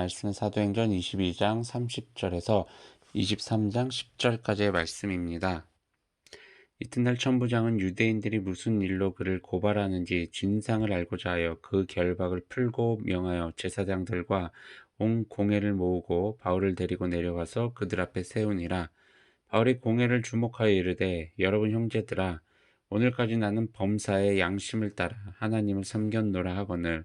말씀은 사도행전 22장 30절에서 23장 10절까지의 말씀입니다. 이튿날 천부장은 유대인들이 무슨 일로 그를 고발하는지 진상을 알고자 하여 그 결박을 풀고 명하여 제사장들과 온 공회를 모으고 바울을 데리고 내려가서 그들 앞에 세우니라. 바울이 공회를 주목하여 이르되, 여러분 형제들아, 오늘까지 나는 범사의 양심을 따라 하나님을 섬겼노라 하거늘,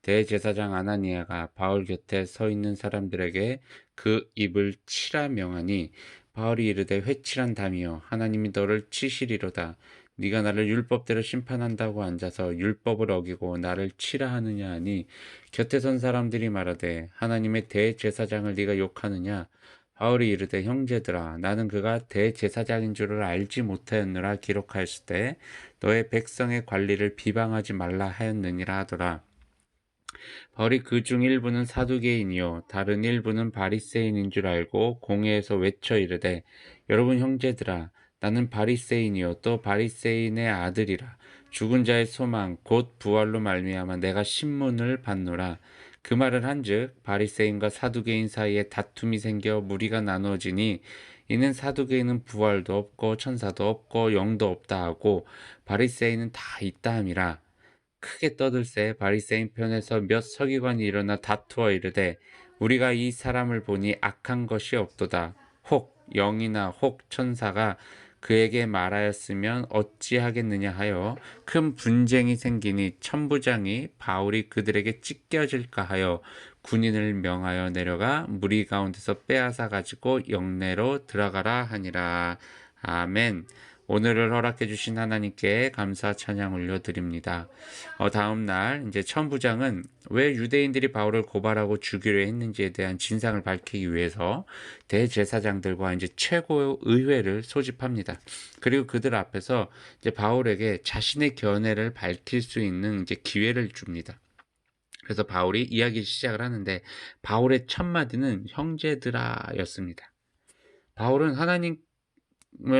대제사장 아나니아가 바울 곁에 서 있는 사람들에게 그 입을 치라 명하니, 바울이 이르되, 회칠한 담이여, 하나님이 너를 치시리로다. 네가 나를 율법대로 심판한다고 앉아서 율법을 어기고 나를 치라 하느냐 하니, 곁에 선 사람들이 말하되, 하나님의 대제사장을 네가 욕하느냐? 바울이 이르되, 형제들아, 나는 그가 대제사장인 줄을 알지 못하였느라 기록하였을 때 너의 백성의 관리를 비방하지 말라 하였느니라 하더라. 바울이 그 중 일부는 사두개인이요 다른 일부는 바리새인인 줄 알고 공회에서 외쳐 이르되, 여러분 형제들아, 나는 바리새인이요 또 바리새인의 아들이라. 죽은 자의 소망 곧 부활로 말미암아 내가 신문을 받노라. 그 말을 한즉 바리새인과 사두개인 사이에 다툼이 생겨 무리가 나누어지니, 이는 사두개인은 부활도 없고 천사도 없고 영도 없다 하고 바리새인은 다 있다 함이라. 크게 떠들새 바리새인 편에서 몇 서기관이 일어나 다투어 이르되, 우리가 이 사람을 보니 악한 것이 없도다. 혹 영이나 혹 천사가 그에게 말하였으면 어찌하겠느냐 하여 큰 분쟁이 생기니, 천부장이 바울이 그들에게 찢겨질까 하여 군인을 명하여 내려가 무리 가운데서 빼앗아 가지고 영내로 들어가라 하니라. 아멘. 오늘을 허락해 주신 하나님께 감사 찬양 올려드립니다. 다음 날 이제 천부장은 왜 유대인들이 바울을 고발하고 죽이려 했는지에 대한 진상을 밝히기 위해서 대제사장들과 이제 최고의회를 소집합니다. 그리고 그들 앞에서 이제 바울에게 자신의 견해를 밝힐 수 있는 이제 기회를 줍니다. 그래서 바울이 이야기 시작을 하는데, 바울의 첫 마디는 형제들아였습니다. 바울은 하나님을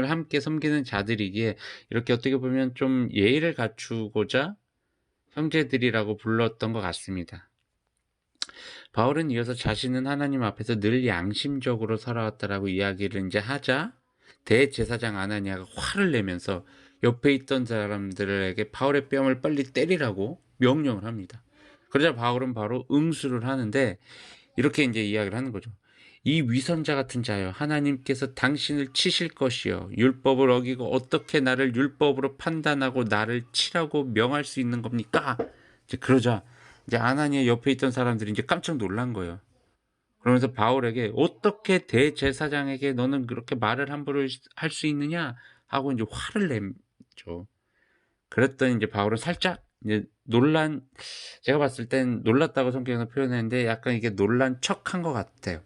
함께 섬기는 자들이기에 이렇게 어떻게 보면 좀 예의를 갖추고자 형제들이라고 불렀던 것 같습니다. 바울은 이어서 자신은 하나님 앞에서 늘 양심적으로 살아왔다라고 이야기를 이제 하자, 대제사장 아나니아가 화를 내면서 옆에 있던 사람들에게 바울의 뺨을 빨리 때리라고 명령을 합니다. 그러자 바울은 바로 응수를 하는데, 이렇게 이제 이야기를 하는 거죠. 이 위선자 같은 자여, 하나님께서 당신을 치실 것이요, 율법을 어기고 어떻게 나를 율법으로 판단하고 나를 치라고 명할 수 있는 겁니까? 이제 그러자 이제 아나니아 옆에 있던 사람들이 이제 깜짝 놀란 거예요. 그러면서 바울에게, 어떻게 대제사장에게 너는 그렇게 말을 함부로 할 수 있느냐 하고 이제 화를 내죠. 그랬더니 이제 바울은 살짝 이제 제가 봤을 땐 놀랐다고 성경에서 표현했는데, 약간 이게 놀란 척한 것 같아요.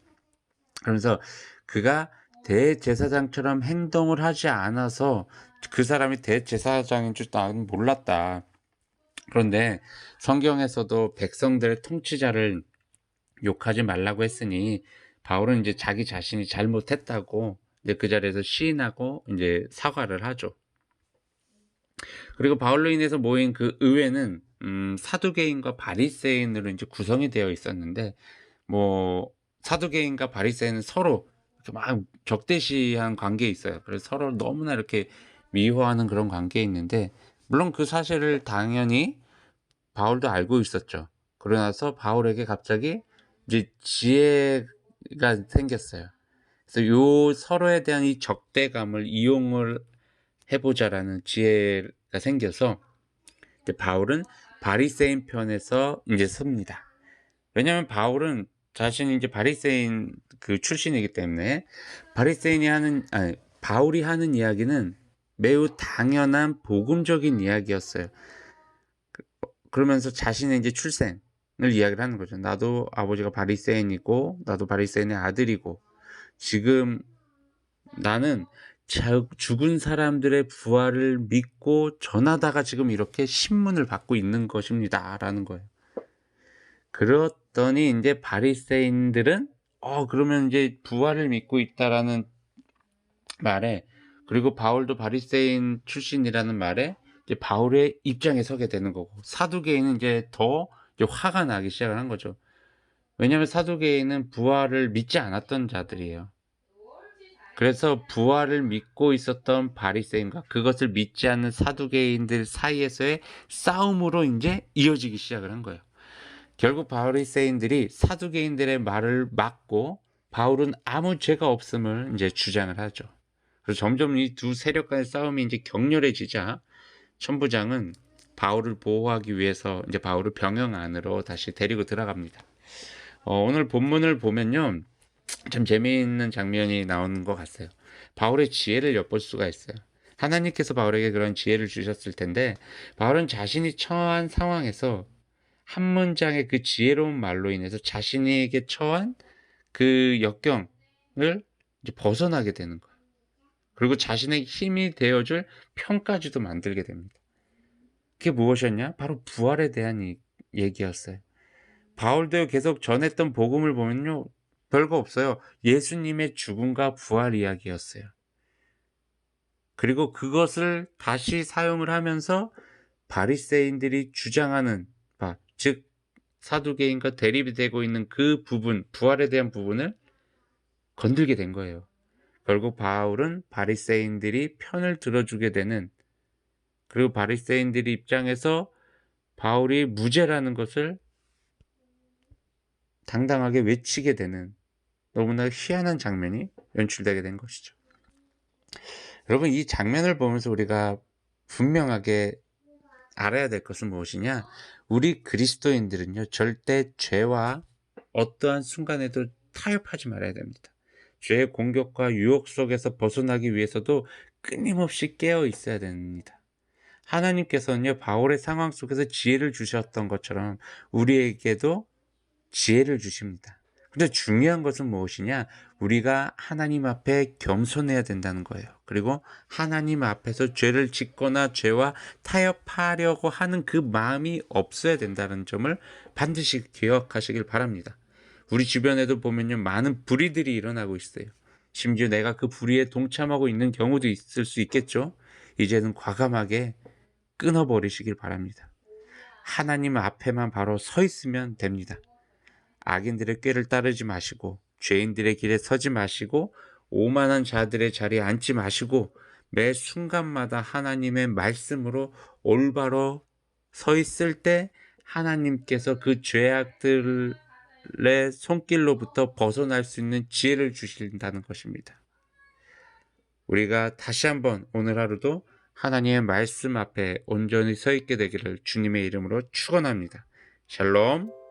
그러면서 그가 대제사장처럼 행동을 하지 않아서 그 사람이 대제사장인 줄 나는 몰랐다. 그런데 성경에서도 백성들의 통치자를 욕하지 말라고 했으니, 바울은 이제 자기 자신이 잘못했다고 이제 그 자리에서 시인하고 이제 사과를 하죠. 그리고 바울로 인해서 모인 그 의회는 사두개인과 바리새인으로 이제 구성이 되어 있었는데, 뭐 사두개인과 바리새인은 서로 이렇게 막 적대시한 관계에 있어요. 그래서 서로 너무나 이렇게 미워하는 그런 관계에 있는데, 물론 그 사실을 당연히 바울도 알고 있었죠. 그러나서 바울에게 갑자기 이제 지혜가 생겼어요. 그래서 요 서로에 대한 이 적대감을 이용을 해보자라는 지혜가 생겨서 이제 바울은 바리새인 편에서 이제 섭니다. 왜냐하면 바울은 자신이 이제 바리새인 그 출신이기 때문에, 바울이 하는 이야기는 매우 당연한 복음적인 이야기였어요. 그러면서 자신의 이제 출생을 이야기를 하는 거죠. 나도 아버지가 바리새인이고 나도 바리새인의 아들이고, 지금 나는 죽은 사람들의 부활을 믿고 전하다가 지금 이렇게 신문을 받고 있는 것입니다 라는 거예요. 그랬더니 이제 바리새인들은 그러면 이제 부활을 믿고 있다라는 말에, 그리고 바울도 바리새인 출신이라는 말에 이제 바울의 입장에 서게 되는 거고, 사두개인은 이제 더 이제 화가 나기 시작을 한 거죠. 왜냐하면 사두개인은 부활을 믿지 않았던 자들이에요. 그래서 부활을 믿고 있었던 바리새인과 그것을 믿지 않는 사두개인들 사이에서의 싸움으로 이제 이어지기 시작을 한 거예요. 결국 바리새인들이 사두개인들의 말을 막고 바울은 아무 죄가 없음을 이제 주장을 하죠. 그래서 점점 이 두 세력 간의 싸움이 이제 격렬해지자 천부장은 바울을 보호하기 위해서 이제 바울을 병영 안으로 다시 데리고 들어갑니다. 오늘 본문을 보면요, 참 재미있는 장면이 나오는 것 같아요. 바울의 지혜를 엿볼 수가 있어요. 하나님께서 바울에게 그런 지혜를 주셨을 텐데, 바울은 자신이 처한 상황에서 한 문장의 그 지혜로운 말로 인해서 자신에게 처한 그 역경을 이제 벗어나게 되는 거예요. 그리고 자신의 힘이 되어줄 평까지도 만들게 됩니다. 그게 무엇이었냐? 바로 부활에 대한 얘기였어요. 바울도 계속 전했던 복음을 보면요, 별거 없어요. 예수님의 죽음과 부활 이야기였어요. 그리고 그것을 다시 사용을 하면서 바리새인들이 주장하는 바, 즉 사두개인과 대립이 되고 있는 그 부분, 부활에 대한 부분을 건들게 된 거예요. 결국 바울은 바리새인들이 편을 들어주게 되는, 그리고 바리새인들이 입장에서 바울이 무죄라는 것을 당당하게 외치게 되는 너무나 희한한 장면이 연출되게 된 것이죠. 여러분, 이 장면을 보면서 우리가 분명하게 알아야 될 것은 무엇이냐? 우리 그리스도인들은요, 절대 죄와 어떠한 순간에도 타협하지 말아야 됩니다. 죄의 공격과 유혹 속에서 벗어나기 위해서도 끊임없이 깨어 있어야 됩니다. 하나님께서는요, 바울의 상황 속에서 지혜를 주셨던 것처럼 우리에게도 지혜를 주십니다. 근데 중요한 것은 무엇이냐? 우리가 하나님 앞에 겸손해야 된다는 거예요. 그리고 하나님 앞에서 죄를 짓거나 죄와 타협하려고 하는 그 마음이 없어야 된다는 점을 반드시 기억하시길 바랍니다. 우리 주변에도 보면요, 많은 불의들이 일어나고 있어요. 심지어 내가 그 불의에 동참하고 있는 경우도 있을 수 있겠죠. 이제는 과감하게 끊어버리시길 바랍니다. 하나님 앞에만 바로 서 있으면 됩니다. 악인들의 꾀를 따르지 마시고, 죄인들의 길에 서지 마시고, 오만한 자들의 자리에 앉지 마시고, 매 순간마다 하나님의 말씀으로 올바로 서 있을 때 하나님께서 그 죄악들의 손길로부터 벗어날 수 있는 지혜를 주신다는 것입니다. 우리가 다시 한번 오늘 하루도 하나님의 말씀 앞에 온전히 서 있게 되기를 주님의 이름으로 축원합니다. 샬롬.